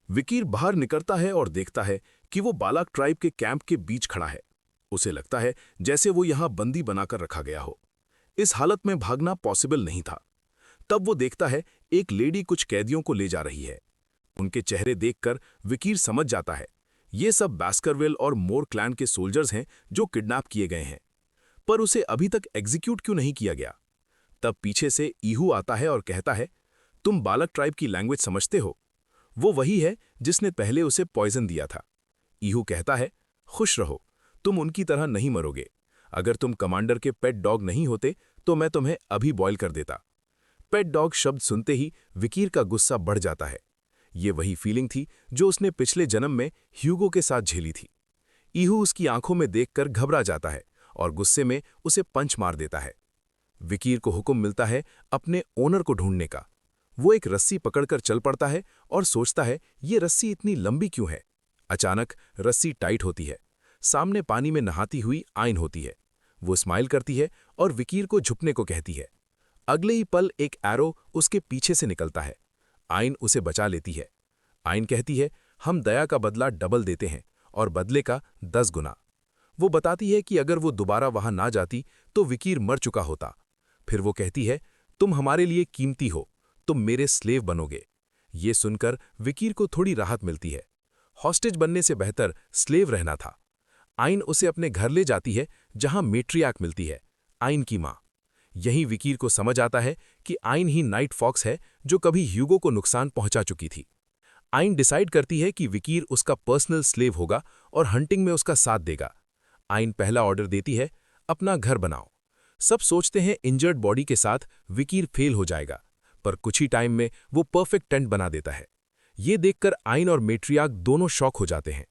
विकीर बाहर निकलता है और देखता है कि वो बालाक ट्राइब के कैंप के बीच खड़ा है। उसे लगता है जैसे वो यहां बंदी बनाकर रखा गया हो। इस हालत में भागना पॉसिबल नहीं था। तब वो देखता है एक लेडी कुछ कैदियों को ले जा रही है। उनके चेहरे देखकर विकीर समझ जाता है ये सब बास्करविल और मोर क्लैन के सोल्जर्स हैं जो किडनैप किए गए हैं। पर उसे अभी तक एग्जीक्यूट क्यों नहीं किया गया? तब पीछे से ईहू आता है और कहता है, तुम बालक ट्राइब की लैंग्वेज समझते हो? वो वही है जिसने पहले उसे पॉइजन दिया था। ईहू कहता है, खुश रहो, तुम उनकी तरह नहीं मरोगे। अगर तुम कमांडर के पेट डॉग नहीं होते तो मैं तुम्हें अभी बॉयल कर देता। पेट डॉग शब्द सुनते ही विकीर का गुस्सा बढ़ जाता है। ये वही फीलिंग थी जो उसने पिछले जन्म में ह्यूगो के साथ झेली थी। ईहू उसकी आंखों में देखकर घबरा जाता है और गुस्से में उसे पंच मार देता है। विकीर को हुक्म मिलता है अपने ओनर को ढूंढने का। वो एक रस्सी पकड़कर चल पड़ता है और सोचता है ये रस्सी इतनी लंबी क्यों है। अचानक रस्सी टाइट होती है। सामने पानी में नहाती हुई आइन होती है। वो स्माइल करती है और विकीर को झुकने को कहती है। अगले ही पल एक एरो उसके पीछे से निकलता है। आइन उसे बचा लेती है। आइन कहती है, हम दया का बदला डबल देते हैं और बदले का 10 गुना। वो बताती है कि अगर वो दोबारा वहां ना जाती तो विकीर मर चुका होता। फिर वो कहती है, तुम हमारे लिए कीमती हो, तुम मेरे स्लेव बनोगे। ये सुनकर विकीर को थोड़ी राहत मिलती है। हॉस्टेज बनने से बेहतर स्लेव रहना था। आइन उसे अपने घर ले जाती है जहां मेट्रियाक मिलती है, आइन की मां। यहीं विकीर को समझ आता है कि आइन ही नाइट फॉक्स है जो कभी ह्यूगो को नुकसान पहुंचा चुकी थी। आइन डिसाइड करती है कि विकीर उसका पर्सनल स्लेव होगा और हंटिंग में उसका साथ देगा। आइन पहला ऑर्डर देती है, अपना घर बनाओ। सब सोचते हैं इंजर्ड बॉडी के साथ विकीर फेल हो जाएगा, पर कुछ ही टाइम में वो परफेक्ट टेंट बना देता है। ये देखकर आइन और मेट्रियाक दोनों शॉक हो जाते हैं।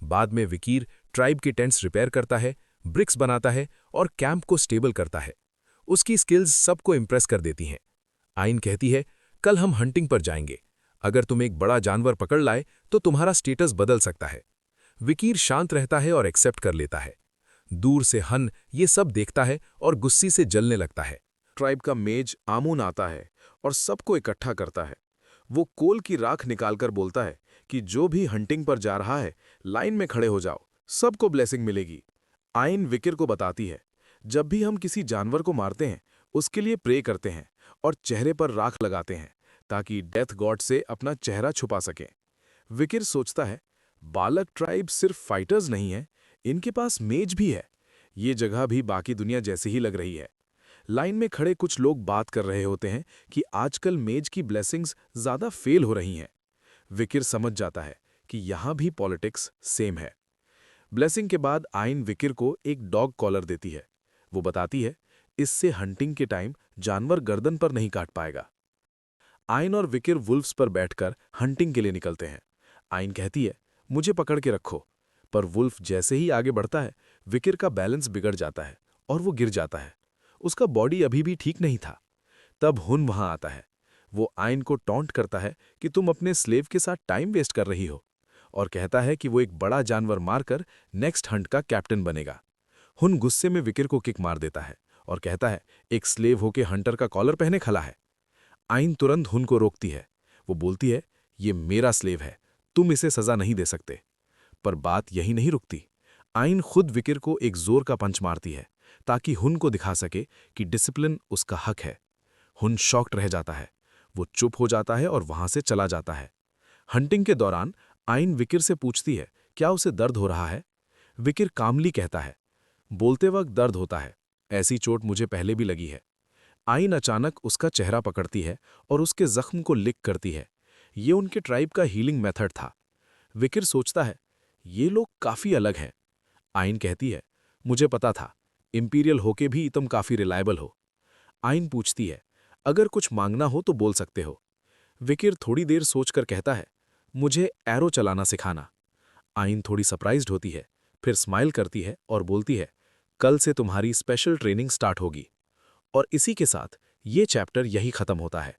बाद में विकीर ट्राइब के टेंट्स रिपेयर करता है, ब्रिक्स बनाता है और कैंप को स्टेबल करता है। उसकी स्किल्स सबको इंप्रेस कर देती हैं। आइन कहती है, कल हम हंटिंग पर जाएंगे। अगर तुम एक बड़ा जानवर पकड़ लाए तो तुम्हारा स्टेटस बदल सकता है। विकीर शांत रहता है और एक्सेप्ट कर लेता है। दूर से हन ये सब देखता है और गुस्से से जलने लगता है। ट्राइब का मेज आमून आता है और सबको इकट्ठा करता है। वो कोल की राख निकालकर बोलता है कि जो भी हंटिंग पर जा रहा है लाइन में खड़े हो जाओ, सबको ब्लेसिंग मिलेगी। आइन विकिर को बताती है, जब भी हम किसी जानवर को मारते हैं उसके लिए प्रे करते हैं और चेहरे पर राख लगाते हैं ताकि डेथ गॉड से अपना चेहरा छुपा सकें। विकिर सोचता है, बालक ट्राइब सिर्फ फाइटर्स नहीं है, इनके पास मेज भी है। ये जगह भी बाकी दुनिया जैसी ही लग रही है। लाइन में खड़े कुछ लोग बात कर रहे होते हैं कि आजकल मेज की ब्लेसिंग्स ज्यादा फेल हो रही हैं। विकिर समझ जाता है कि यहां भी पॉलिटिक्स सेम है। ब्लेसिंग के बाद आइन विकिर को एक डॉग कॉलर देती है। वो बताती है, इससे हंटिंग के टाइम जानवर गर्दन पर नहीं काट पाएगा। आइन और विकिर वुल्फ्स पर बैठकर हंटिंग के लिए निकलते हैं। आइन कहती है, मुझे पकड़ के रखो। पर वुल्फ जैसे ही आगे बढ़ता है, विकिर का बैलेंस बिगड़ जाता है और वो गिर जाता है। उसका बॉडी अभी भी ठीक नहीं था। तब हुन वहां आता है। वो आइन को टॉन्ट करता है कि तुम अपने स्लेव के साथ टाइम वेस्ट कर रही हो, और कहता है कि वो एक बड़ा जानवर मारकर नेक्स्ट हंट का कैप्टन बनेगा। हुन गुस्से में विकिर को किक मार देता है और कहता है, एक स्लेव होके हंटर का कॉलर पहने खड़ा है। आइन तुरंत हुन को रोकती है। वो बोलती है, ये मेरा स्लेव है, तुम इसे सजा नहीं दे सकते। पर बात यही नहीं रुकती। आइन खुद विकिर को एक जोर का पंच मारती है ताकि हुन को दिखा सके कि डिसिप्लिन उसका हक है। हुन शॉक्ड रह जाता है। वो चुप हो जाता है और वहां से चला जाता है। हंटिंग के दौरान आइन विकिर से पूछती है, क्या उसे दर्द हो रहा है? विकिर कामली कहता है, बोलते वक्त दर्द होता है, ऐसी चोट मुझे पहले भी लगी है। आइन अचानक उसका चेहरा पकड़ती है और उसके जख्म को लिक करती है। ये उनके ट्राइब का हीलिंग मेथड था। विकिर सोचता है, ये लोग काफी अलग हैं। आइन कहती है, मुझे पता था, इंपीरियल होके भी तुम काफी रिलायबल हो। आइन पूछती है, अगर कुछ मांगना हो तो बोल सकते हो। विकिर थोड़ी देर सोचकर कहता है, मुझे एरो चलाना सिखाना। आइन थोड़ी सरप्राइज्ड होती है, फिर स्माइल करती है और बोलती है, कल से तुम्हारी स्पेशल ट्रेनिंग स्टार्ट होगी। और इसी के साथ ये चैप्टर यही खत्म होता है।